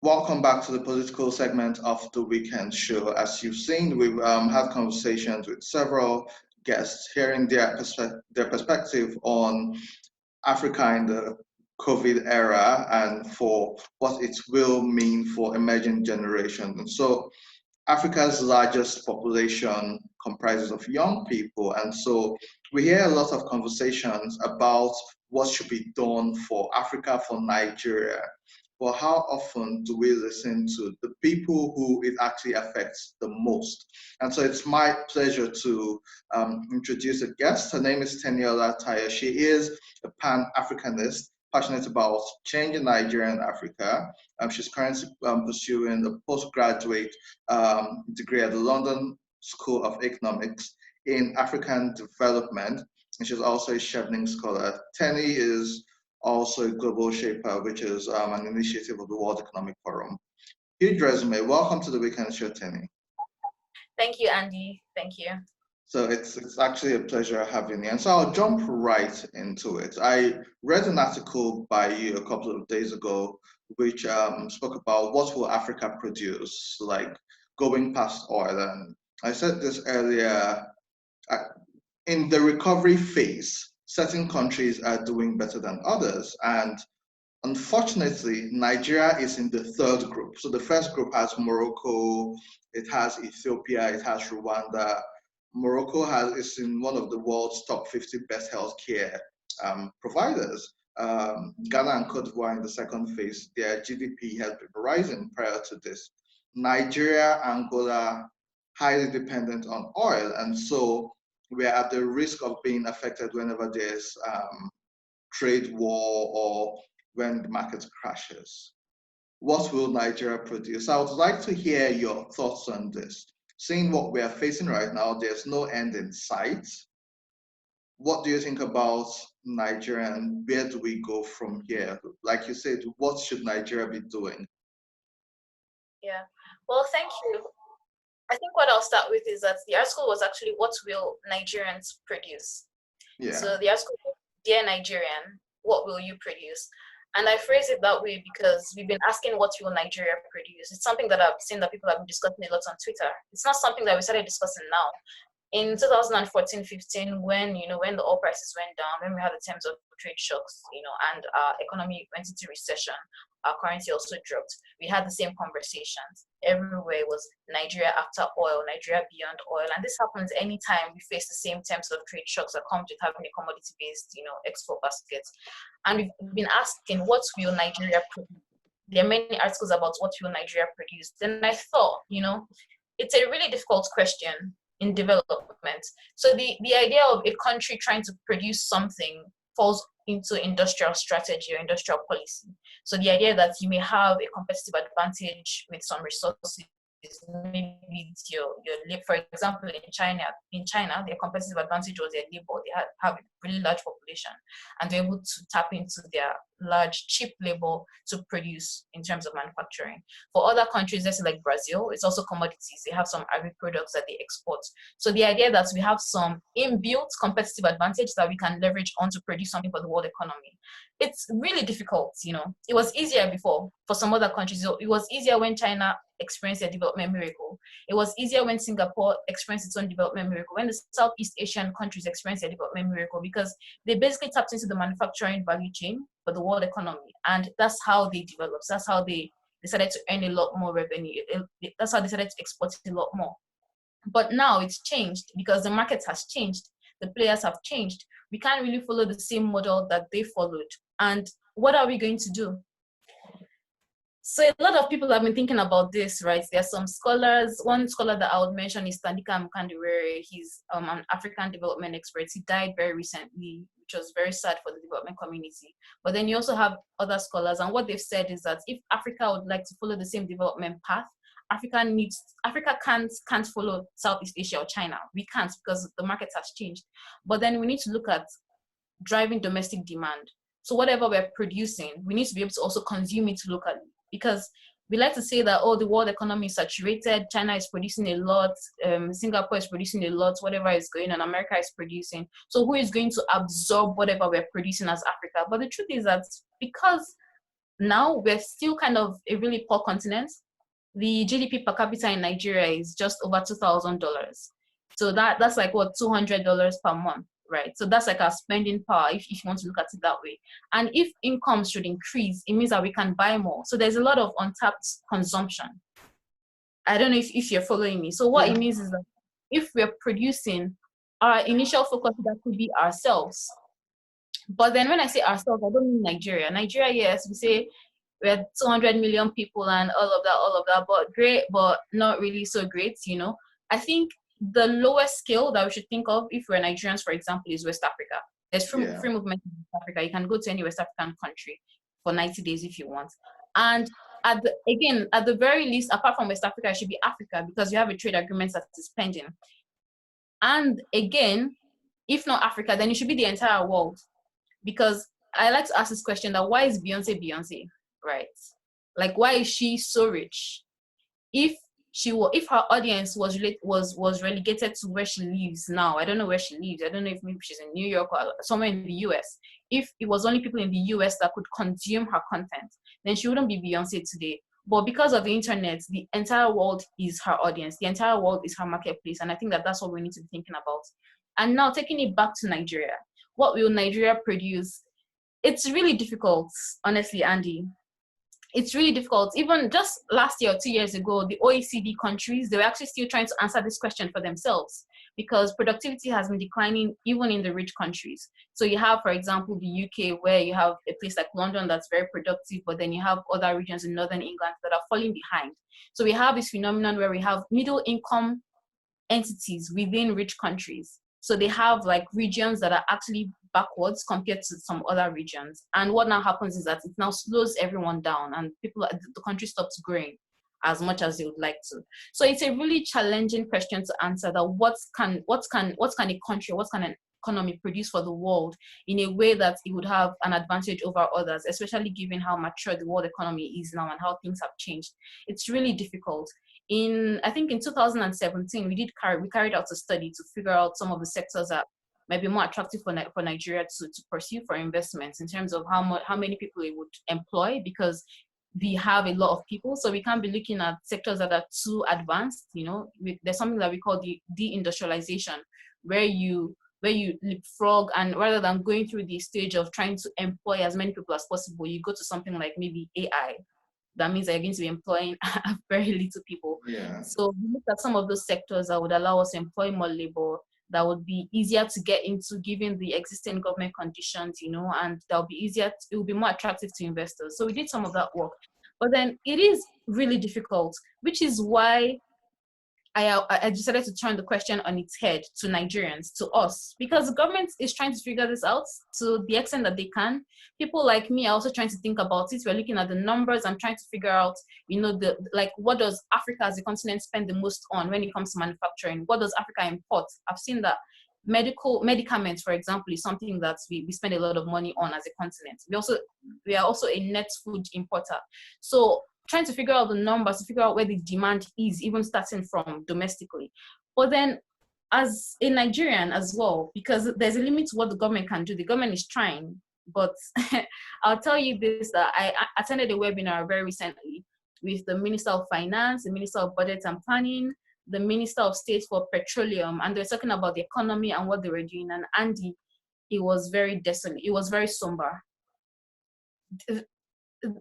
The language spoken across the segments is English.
Welcome back to the political segment of the weekend show. As you've seen, we've had conversations with several guests, hearing their perspective on Africa in the COVID era and for what it will mean for emerging generations. And so Africa's largest population comprises of young people, and so we hear a lot of conversations about what should be done for Africa, for Nigeria. But how often do we listen to the people who it actually affects the most? And so it's my pleasure to introduce a guest. Her name is Teniola Taya. She is a Pan-Africanist, passionate about change in Nigeria and Africa. She's currently pursuing a postgraduate degree at the London School of Economics in African Development. And she's also a Chevening Scholar. Tenny is also a Global Shaper, which is an initiative of the World Economic Forum. Huge resume. Welcome to the Weekend Show, Tenny. Thank you, Andy. Thank you. So it's actually a pleasure having you. And so I'll jump right into it. I read an article by you a couple of days ago, which spoke about what will Africa produce, like going past oil. And I said this earlier, uh, in the recovery phase, certain countries are doing better than others. And unfortunately, Nigeria is in the third group. So the first group has Morocco, it has Ethiopia, it has Rwanda. Morocco is in one of the world's top 50 best healthcare providers. Ghana and Cote d'Ivoire in the second phase, their GDP has been rising prior to this. Nigeria, Angola, highly dependent on oil, and so we're at the risk of being affected whenever there's trade war or when the market crashes. What will Nigeria produce? I would like to hear your thoughts on this. Seeing what we are facing right now, there's no end in sight. What do you think about Nigeria and where do we go from here? Like you said, what should Nigeria be doing? Yeah. Well, thank you. I think what I'll start with is that the article was actually what will Nigerians produce? Yeah. So the article was, Dear Nigerian, what will you produce? And I phrase it that way because we've been asking what will Nigeria produce. It's something that I've seen that people have been discussing a lot on Twitter. It's not something that we started discussing now. In 2014-15, when the oil prices went down, when we had the terms of trade shocks, and our economy went into recession, our currency also dropped. We had the same conversations. Everywhere was Nigeria after oil, Nigeria beyond oil. And this happens anytime we face the same terms of trade shocks that come with having a commodity-based, export basket. And we've been asking, what will Nigeria produce? There are many articles about what will Nigeria produce. Then I thought, it's a really difficult question in development. So the idea of a country trying to produce something falls into industrial strategy or industrial policy. So the idea that you may have a competitive advantage with some resources, maybe it's your labor. For example, in China, their competitive advantage was their labor. They have a really large population, and they're able to tap into their large cheap labor to produce in terms of manufacturing. For other countries, let's say like Brazil, it's also commodities. They have some agri products that they export. So the idea that we have some inbuilt competitive advantage that we can leverage on to produce something for the world economy, it's really difficult. It was easier before for some other countries. It was easier when China experienced a development miracle. It was easier when Singapore experienced its own development miracle, when the Southeast Asian countries experienced a development miracle, because they basically tapped into the manufacturing value chain for the world economy. And that's how they developed. That's how they decided to earn a lot more revenue. That's how they decided to export a lot more. But now it's changed because the market has changed. The players have changed. We can't really follow the same model that they followed. And what are we going to do? So a lot of people have been thinking about this, right? There are some scholars. One scholar that I would mention is Tandika Mkandiwere. He's an African development expert. He died very recently, which was very sad for the development community. But then you also have other scholars, and what they've said is that if Africa would like to follow the same development path, Africa can't follow Southeast Asia or China. We can't because the market has changed. But then we need to look at driving domestic demand. So whatever we're producing, we need to be able to also consume it locally. Because we like to say that, the world economy is saturated, China is producing a lot, Singapore is producing a lot, whatever is going on, America is producing. So who is going to absorb whatever we're producing as Africa? But the truth is that because now we're still kind of a really poor continent. The GDP per capita in Nigeria is just over $2,000. So that's like what, $200 per month, right? So that's like our spending power if you want to look at it that way. And if incomes should increase, it means that we can buy more. So there's a lot of untapped consumption. I don't know if you're following me. So what it means is that if we're producing, our initial focus that could be ourselves. But then when I say ourselves, I don't mean Nigeria. Nigeria, yes, we say we're 200 million people and all of that, but great, but not really so great, you know. I think the lowest scale that we should think of if we're Nigerians, for example, is West Africa. There's free movement in West Africa. You can go to any West African country for 90 days if you want. And at the very least, apart from West Africa, it should be Africa because you have a trade agreement that is pending. And again, if not Africa, then it should be the entire world. Because I like to ask this question that why is Beyonce, right? Like, why is she so rich? If her audience was relegated to where she lives now, I don't know where she lives. I don't know if maybe she's in New York or somewhere in the US. If it was only people in the US that could consume her content, then she wouldn't be Beyonce today. But because of the internet, the entire world is her audience. The entire world is her marketplace. And I think that that's what we need to be thinking about. And now taking it back to Nigeria, what will Nigeria produce? It's really difficult, honestly, Andy. It's really difficult. Even just last year or 2 years ago, the OECD countries, they were actually still trying to answer this question for themselves because productivity has been declining even in the rich countries. So you have, for example, the UK, where you have a place like London that's very productive, but then you have other regions in Northern England that are falling behind. So we have this phenomenon where we have middle income entities within rich countries. So they have like regions that are actually backwards compared to some other regions. And what now happens is that it now slows everyone down and the country stops growing as much as they would like to. So it's a really challenging question to answer, that what can a country, what can an economy produce for the world in a way that it would have an advantage over others, especially given how mature the world economy is now and how things have changed. It's really difficult. I think in 2017, we carried out a study to figure out some of the sectors that might be more attractive for Nigeria to pursue for investments in terms of how many people it would employ, because we have a lot of people. So we can't be looking at sectors that are too advanced. You know, there's something that we call the deindustrialization, where you leapfrog, and rather than going through the stage of trying to employ as many people as possible, you go to something like maybe AI. That means that you're going to be employing very little people. Yeah. So we looked at some of those sectors that would allow us to employ more labor, that would be easier to get into given the existing government conditions, you know, and that would be it would be more attractive to investors. So we did some of that work. But then it is really difficult, which is why I decided to turn the question on its head to Nigerians, to us, because the government is trying to figure this out to the extent that they can. People like me are also trying to think about it. We're looking at the numbers and trying to figure out, you know, what does Africa as a continent spend the most on when it comes to manufacturing? What does Africa import? I've seen that medicaments, for example, is something that we spend a lot of money on as a continent. We are also a net food importer. So trying to figure out the numbers, to figure out where the demand is, even starting from domestically. But then as a Nigerian as well, because there's a limit to what the government can do. The government is trying, but I'll tell you this, that I attended a webinar very recently with the Minister of Finance, the Minister of Budget and Planning, the Minister of State for Petroleum, and they were talking about the economy and what they were doing. And Andy, it was very desolate. It was very somber.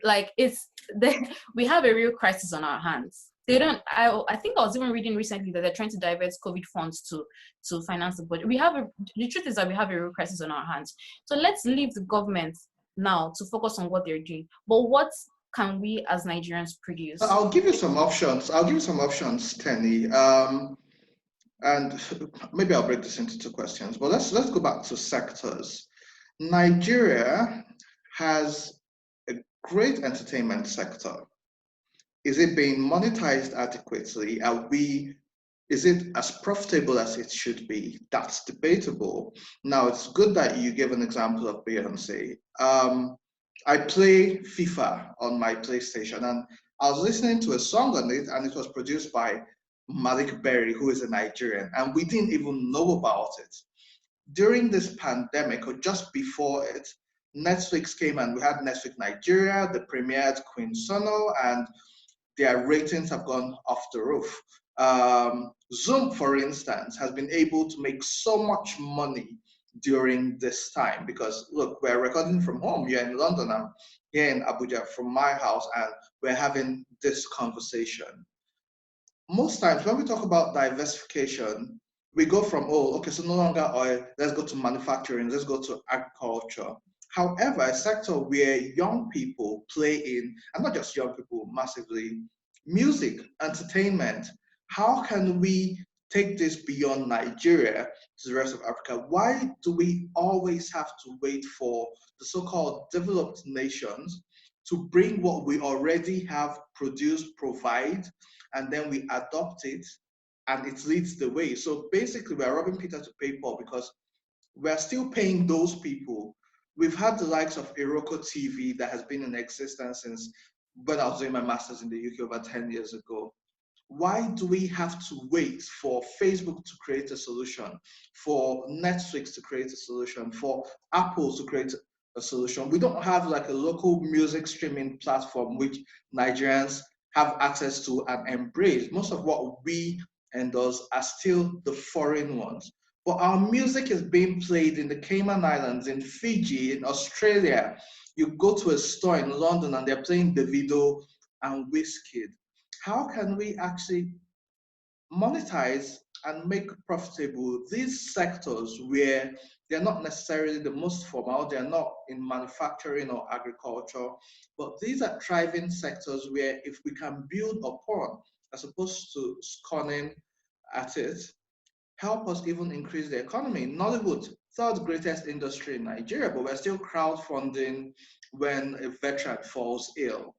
Like we have a real crisis on our hands. I think I was even reading recently that they're trying to divert COVID funds to finance the budget. The truth is that we have a real crisis on our hands. So let's leave the government now to focus on what they're doing. But what can we as Nigerians produce? I'll give you some options, Tenny. And maybe I'll break this into two questions, but let's go back to sectors. Nigeria has a great entertainment sector. Is it being monetized adequately? Is it as profitable as it should be? That's debatable. Now, it's good that you gave an example of Beyonce. I play FIFA on my PlayStation, and I was listening to a song on it, and it was produced by Malik Berry, who is a Nigerian, and we didn't even know about it. During this pandemic, or just before it, Netflix came and we had Netflix Nigeria, they premiered Queen Sono, and their ratings have gone off the roof. Zoom, for instance, has been able to make so much money during this time because look, we're recording from home. You're in London, I'm here in Abuja from my house, and we're having this conversation. Most times when we talk about diversification, we go from, oh, okay, so no longer oil, let's go to manufacturing, let's go to agriculture. However, a sector where young people play in, and not just young people massively, music, entertainment, how can we take this beyond Nigeria to the rest of Africa? Why do we always have to wait for the so-called developed nations to bring what we already have produced, provide, and then we adopt it and it leads the way? So basically, we're robbing Peter to pay Paul because we're still paying those people. We've had the likes of Iroko TV that has been in existence since when I was doing my master's in the UK over 10 years ago. Why do we have to wait for Facebook to create a solution, for Netflix to create a solution, for Apple to create a solution? We don't have like a local music streaming platform which Nigerians have access to and embrace. Most of what we endorse are still the foreign ones. But our music is being played in the Cayman Islands, in Fiji, in Australia. You go to a store in London and they're playing Davido and Wizkid. How can we actually monetize and make profitable these sectors where they're not necessarily the most formal, they're not in manufacturing or agriculture, but these are thriving sectors where if we can build upon as opposed to scorning at it, help us even increase the economy. Nollywood, third greatest industry in Nigeria, but we're still crowdfunding when a veteran falls ill.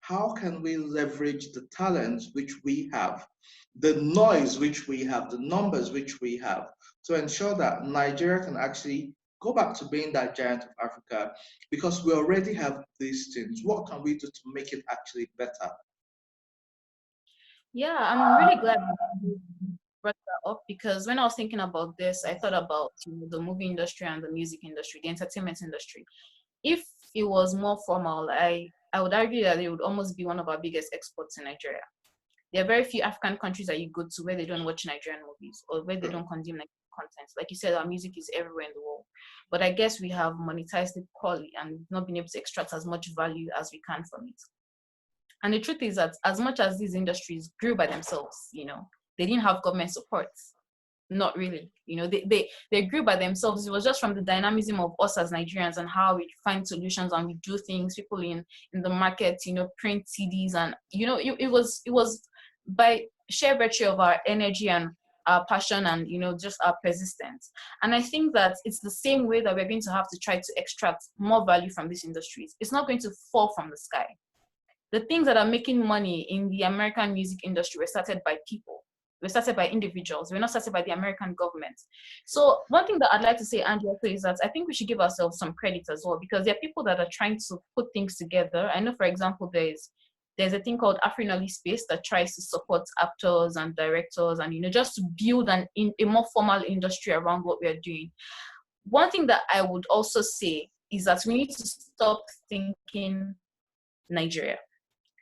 How can we leverage the talents which we have, the noise which we have, the numbers which we have, to ensure that Nigeria can actually go back to being that giant of Africa? Because we already have these things. What can we do to make it actually better? Yeah, I'm really glad you brought that up because when I was thinking about this, I thought about the movie industry and the music industry, the entertainment industry. If it was more formal, I would argue that it would almost be one of our biggest exports in Nigeria. There are very few African countries that you go to where they don't watch Nigerian movies or where they don't consume Nigerian content. Like you said, our music is everywhere in the world. But I guess we have monetized it poorly and not been able to extract as much value as we can from it. And the truth is that as much as these industries grew by themselves, they didn't have government support. Not really. They grew by themselves. It was just from the dynamism of us as Nigerians and how we find solutions and we do things. People in the market, print CDs, and it was by sheer virtue of our energy and our passion and just our persistence. And I think that it's the same way that we're going to have to try to extract more value from these industries. It's not going to fall from the sky. The things that are making money in the American music industry were started by people. We're started by individuals. We're not started by the American government. So one thing that I'd like to say, Andrea, is that I think we should give ourselves some credit as well, because there are people that are trying to put things together. I know, for example, there's a thing called Afrinali Space that tries to support actors and directors and, just to build a more formal industry around what we are doing. One thing that I would also say is that we need to stop thinking Nigeria.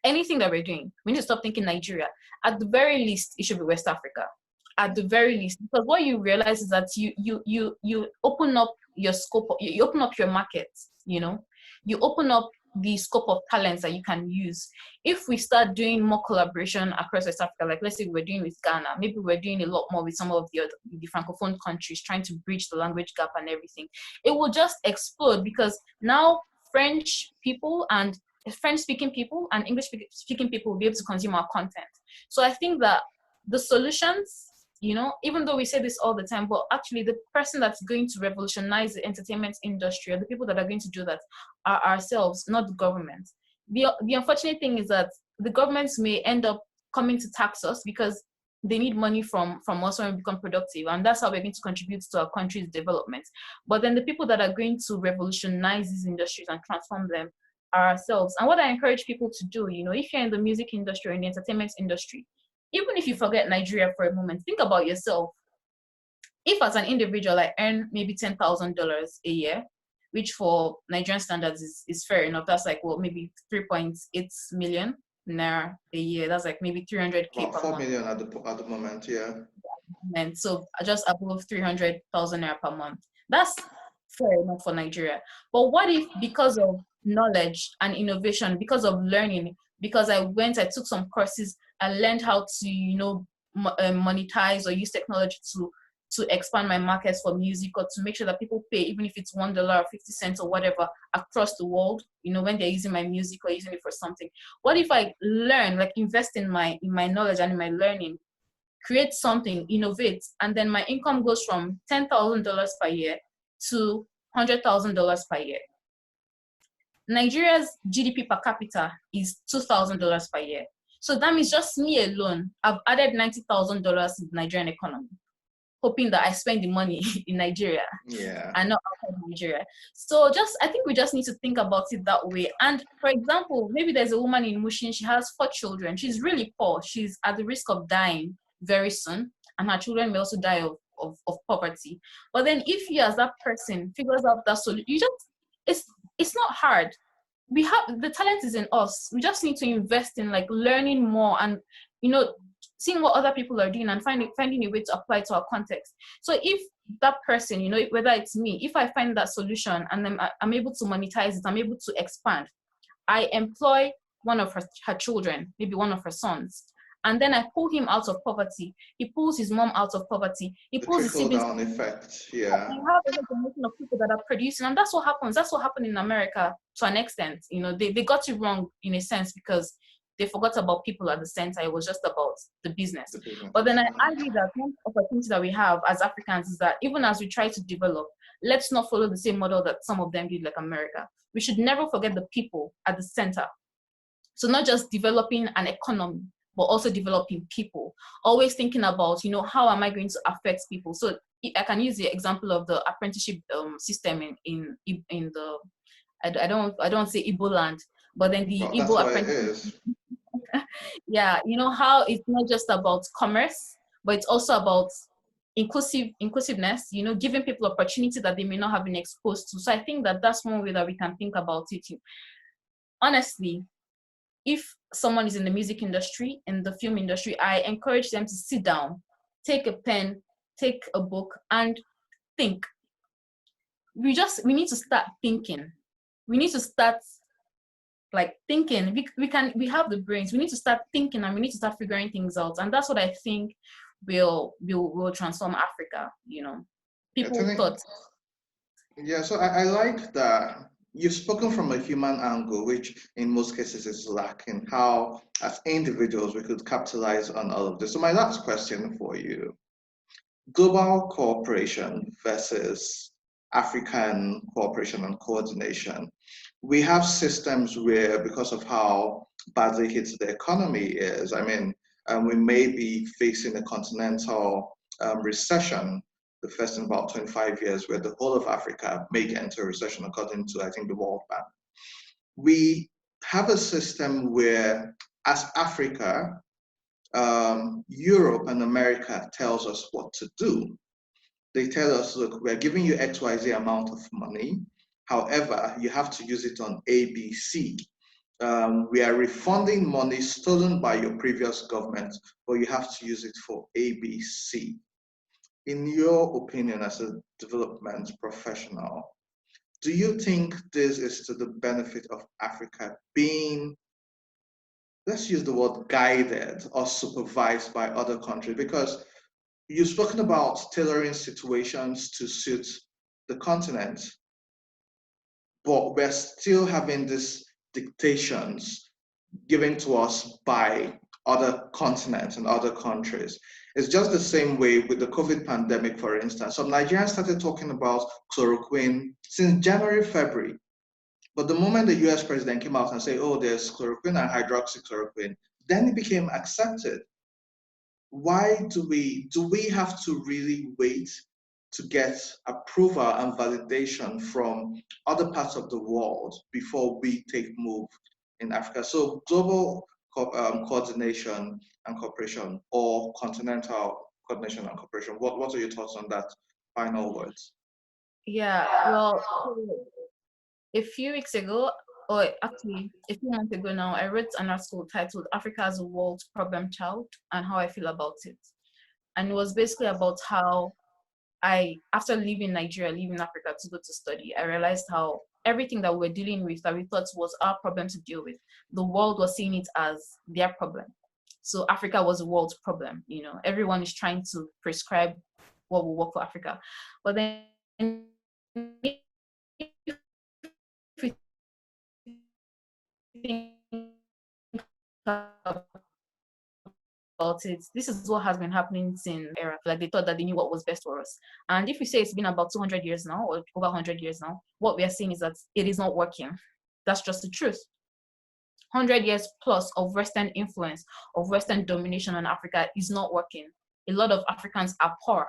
Anything that we're doing, we need to stop thinking Nigeria. At the very least, it should be West Africa. At the very least, because what you realize is that you open up your scope, you open up your market. You open up the scope of talents that you can use. If we start doing more collaboration across West Africa, like let's say we're doing with Ghana, maybe we're doing a lot more with some of the francophone countries, trying to bridge the language gap and everything, it will just explode because now French-speaking people and English-speaking people will be able to consume our content. So I think that the solutions, even though we say this all the time, but actually the person that's going to revolutionize the entertainment industry or the people that are going to do that are ourselves, not the government. The unfortunate thing is that the governments may end up coming to tax us because they need money from us when we become productive, and that's how we're going to contribute to our country's development. But then the people that are going to revolutionize these industries and transform them ourselves. And what I encourage people to do, if you're in the music industry or in the entertainment industry, even if you forget Nigeria for a moment, think about yourself. If as an individual I earn maybe $10,000 a year, which for Nigerian standards is fair enough. That's like, well, maybe 3.8 million naira a year. That's like maybe 300K About per 4 month. million at the moment, yeah. And so just above 300,000 naira per month. That's fair enough for Nigeria. But what if, because of knowledge and innovation, because of learning, because I took some courses, I learned how to, monetize or use technology to expand my markets for music, or to make sure that people pay, even if it's $1 or 50 cents or whatever, across the world, when they're using my music or using it for something. What if I learn, like invest in my knowledge and in my learning, create something, innovate, and then my income goes from $10,000 per year to $100,000 per year. Nigeria's GDP per capita is $2,000 per year. So that means just me alone, I've added $90,000 in the Nigerian economy, hoping that I spend the money in Nigeria and not outside Nigeria. So I think we just need to think about it that way. And for example, maybe there's a woman in Mushin, she has 4 children. She's really poor. She's at the risk of dying very soon, and her children may also die of poverty. But then if you as that person figures out that solution, it's not hard. We have the talent is in us. We just need to invest in like learning more and seeing what other people are doing and finding a way to apply to our context. So if that person, whether it's me, if I find that solution and I'm able to monetize it, I'm able to expand, I employ one of her children, maybe one of her sons, and then I pull him out of poverty. He pulls his mom out of poverty. He The pulls his trickle siblings. down effect, You have a generation of people that are producing, and that's what happens. That's what happened in America to an extent. They got it wrong in a sense because they forgot about people at the center. It was just about the business. But then I argue that one opportunity that we have as Africans is that even as we try to develop, let's not follow the same model that some of them did, like America. We should never forget the people at the center. So not just developing an economy, but also developing people. Always thinking about, how am I going to affect people? So I can use the example of the apprenticeship system in the I don't say Igbo land, but then the well, that's Igbo what it apprenticeship. is. Yeah, how it's not just about commerce, but it's also about inclusiveness. Giving people opportunity that they may not have been exposed to. So I think that that's one way that we can think about it. Honestly, if someone is in the music industry, in the film industry, I encourage them to sit down, take a pen, take a book, and think. We need to start thinking. We need to start thinking. We have the brains. We need to start thinking, and we need to start figuring things out. And that's what I think will transform Africa. People thought. Yeah, so I like that you've spoken from a human angle, which in most cases is lacking, how as individuals we could capitalize on all of this. So my last question for you, global cooperation versus African cooperation and coordination. We have systems where, because of how badly hit the economy is, we may be facing a continental recession, the first in about 25 years, where the whole of Africa may get into a recession, according to, I think, the World Bank. We have a system where, as Africa, Europe and America tells us what to do. They tell us, look, we're giving you XYZ amount of money. However, you have to use it on ABC. We are refunding money stolen by your previous government, but you have to use it for ABC. In your opinion, as a development professional, do you think this is to the benefit of Africa being, let's use the word guided or supervised by other countries? Because you've spoken about tailoring situations to suit the continent, but we're still having these dictations given to us by other continents and other countries. It's just the same way with the COVID pandemic, for instance. Some Nigerians started talking about chloroquine since January, February. But the moment the US president came out and said, oh, there's chloroquine and hydroxychloroquine, then it became accepted. Why do we have to really wait to get approval and validation from other parts of the world before we take move in Africa? So global coordination and cooperation, or continental coordination and cooperation. What are your thoughts on that? Final words. Yeah, well, A few weeks ago, or actually a few months ago now, I read an article titled Africa as a World Problem Child and How I Feel About It. And it was basically about how after leaving Nigeria, leaving Africa to go to study, I realized how everything that we're dealing with that we thought was our problem to deal with, the world was seeing it as their problem. So Africa was a world problem. Everyone is trying to prescribe what will work for Africa. But then if we think about it, this is what has been happening since era. Like they thought that they knew what was best for us. And if we say it's been about 200 years now, or over 100 years now, what we are seeing is that it is not working. That's just the truth. 100 years plus of Western influence, of Western domination on Africa is not working. A lot of Africans are poor.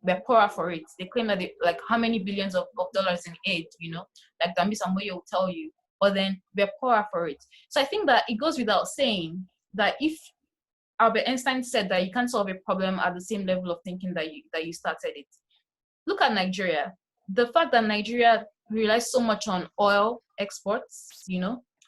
We're poorer for it. They claim that like how many billions of dollars in aid, like Dambi Samoye will tell you, but then we're poorer for it. So I think that it goes without saying that if Albert Einstein said that you can't solve a problem at the same level of thinking that you started it. Look at Nigeria. The fact that Nigeria relies so much on oil exports,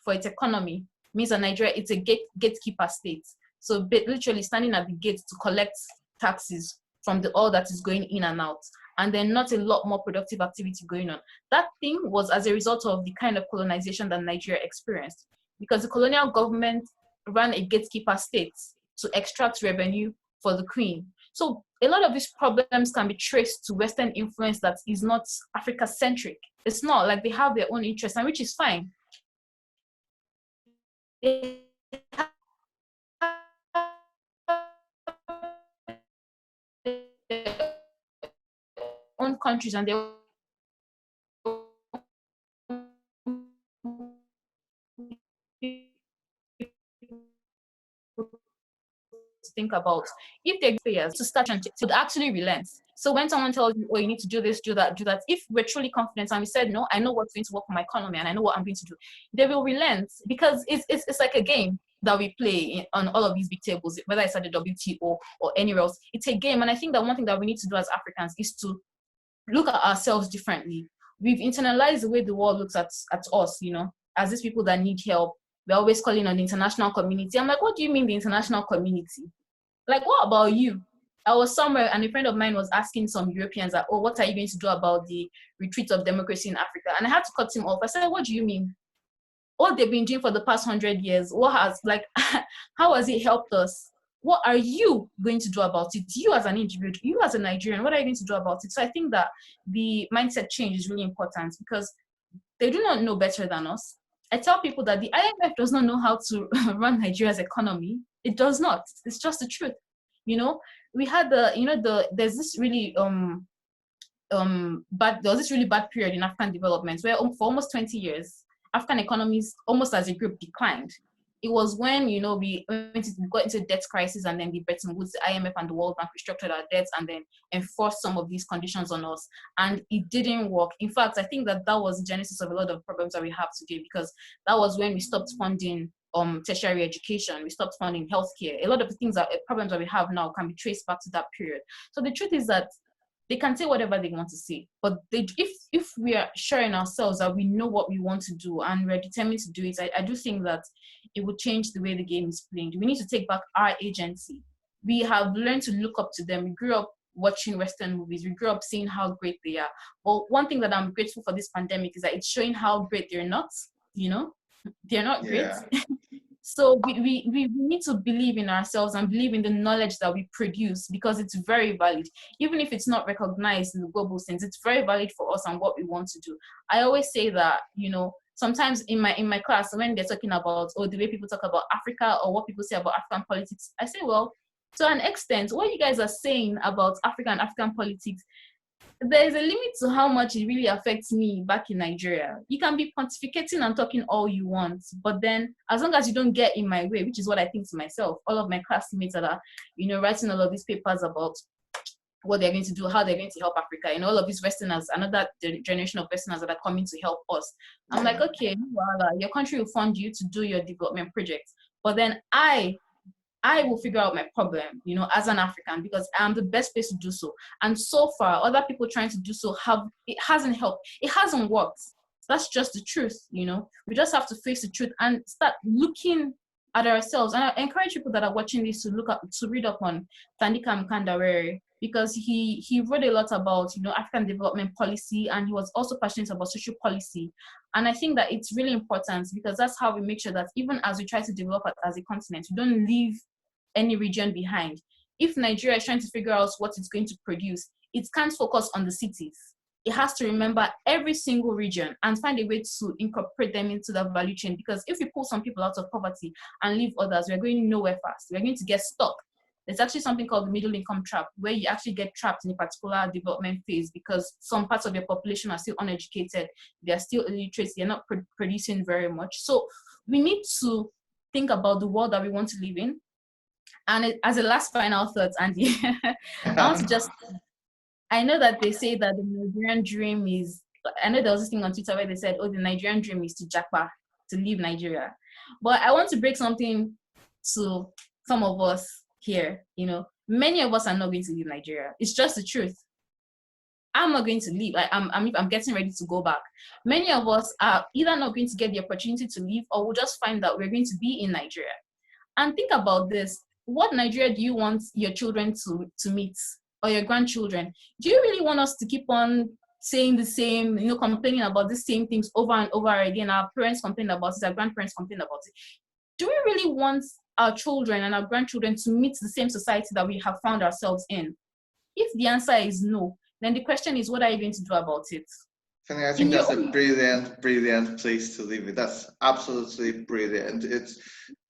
for its economy, means that Nigeria it's a gatekeeper state. So literally standing at the gate to collect taxes from the oil that is going in and out, and then not a lot more productive activity going on. That thing was as a result of the kind of colonization that Nigeria experienced, because the colonial government ran a gatekeeper state to extract revenue for the queen. So a lot of these problems can be traced to Western influence that is not Africa-centric. It's not like they have their own interests, and which is fine. They have their own countries and their think about if they players to start and would actually relent. So when someone tells you, oh, you need to do this, do that, if we're truly confident and we said, no, I know what's going to work for my economy and I know what I'm going to do, they will relent, because it's like a game that we play on all of these big tables, whether it's at the WTO or anywhere else. It's a game. And I think that one thing that we need to do as Africans is to look at ourselves differently. We've internalized the way the world looks at us, as these people that need help. We're always calling on the international community. I'm like, what do you mean the international community? Like, what about you? I was somewhere and a friend of mine was asking some Europeans that, oh, what are you going to do about the retreat of democracy in Africa? And I had to cut him off. I said, what do you mean? What they've been doing for the past 100 years, how has it helped us? What are you going to do about it? You as an individual, you as a Nigerian, what are you going to do about it? So I think that the mindset change is really important, because they do not know better than us. I tell people that the IMF does not know how to run Nigeria's economy. It does not. It's just the truth. We had there's this really there was this really bad period in African development where for almost 20 years, African economies almost as a group declined. It was when, we got into debt crisis, and then the Bretton Woods, the IMF and the World Bank restructured our debts and then enforced some of these conditions on us. And it didn't work. In fact, I think that was the genesis of a lot of problems that we have today, because that was when we stopped funding tertiary education, we stopped funding healthcare. A lot of the things problems that we have now can be traced back to that period. So the truth is that they can say whatever they want to say, but if we are sure in ourselves that we know what we want to do and we're determined to do it, I do think that it would change the way the game is played. We need to take back our agency. We have learned to look up to them. We grew up watching Western movies. We grew up seeing how great they are. But one thing that I'm grateful for this pandemic is that it's showing how great they're not. They're not great. Yeah. So we need to believe in ourselves and believe in the knowledge that we produce, because it's very valid. Even if it's not recognized in the global sense, it's very valid for us and what we want to do. I always say that, sometimes in my class, when they're talking about, the way people talk about Africa or what people say about African politics, I say, well, to an extent, what you guys are saying about Africa and African politics, there is a limit to how much it really affects me back in Nigeria. You can be pontificating and talking all you want, but then as long as you don't get in my way, which is what I think to myself, all of my classmates that are, writing all of these papers about what they're going to do, how they're going to help Africa, all of these Westerners, another generation of Westerners that are coming to help us. I'm like, okay, your country will fund you to do your development projects, but then I will figure out my problem, as an African, because I'm the best place to do so. And so far, other people trying to do so it hasn't helped. It hasn't worked. that's just the truth, We just have to face the truth and start looking at ourselves. And I encourage people that are watching this to read up on Thandika Mkandawere, because he wrote a lot about African development policy, and he was also passionate about social policy. And I think that it's really important, because that's how we make sure that even as we try to develop as a continent, we don't leave any region behind. If Nigeria is trying to figure out what it's going to produce, it can't focus on the cities. It has to remember every single region and find a way to incorporate them into the value chain. Because if we pull some people out of poverty and leave others, we're going nowhere fast. We're going to get stuck. There's actually something called the middle income trap, where you actually get trapped in a particular development phase because some parts of your population are still uneducated, they're still illiterate, they're not producing very much. So we need to think about the world that we want to live in. And as a last final thought, Andy, I want to just, I know that they say that the Nigerian dream is, I know there was this thing on Twitter where they said, oh, the Nigerian dream is to japa, to leave Nigeria. But I want to break something to some of us here. Many of us are not going to leave Nigeria. It's just the truth. I'm not going to leave. I'm getting ready to go back. Many of us are either not going to get the opportunity to leave, or we'll just find that we're going to be in Nigeria. And think about this. What Nigeria do you want your children to meet, or your grandchildren? Do you really want us to keep on saying the same, complaining about the same things over and over again? Our parents complain about it, our grandparents complain about it. Do we really want our children and our grandchildren to meet the same society that we have found ourselves in? If the answer is no, then the question is, what are you going to do about it? Fanny, I think that's a brilliant place to leave it. That's absolutely brilliant. It's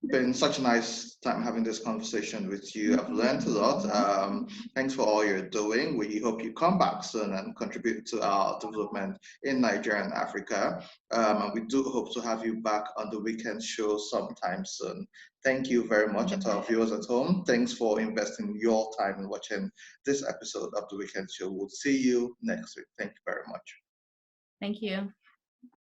been such a nice time having this conversation with you. I've learned a lot. Thanks for all you're doing. We hope you come back soon and contribute to our development in Nigeria and Africa. And we do hope to have you back on the weekend show sometime soon. Thank you very much. And to our viewers at home, thanks for investing your time in watching this episode of the Weekend Show. We'll see you next week. Thank you very much. Thank you.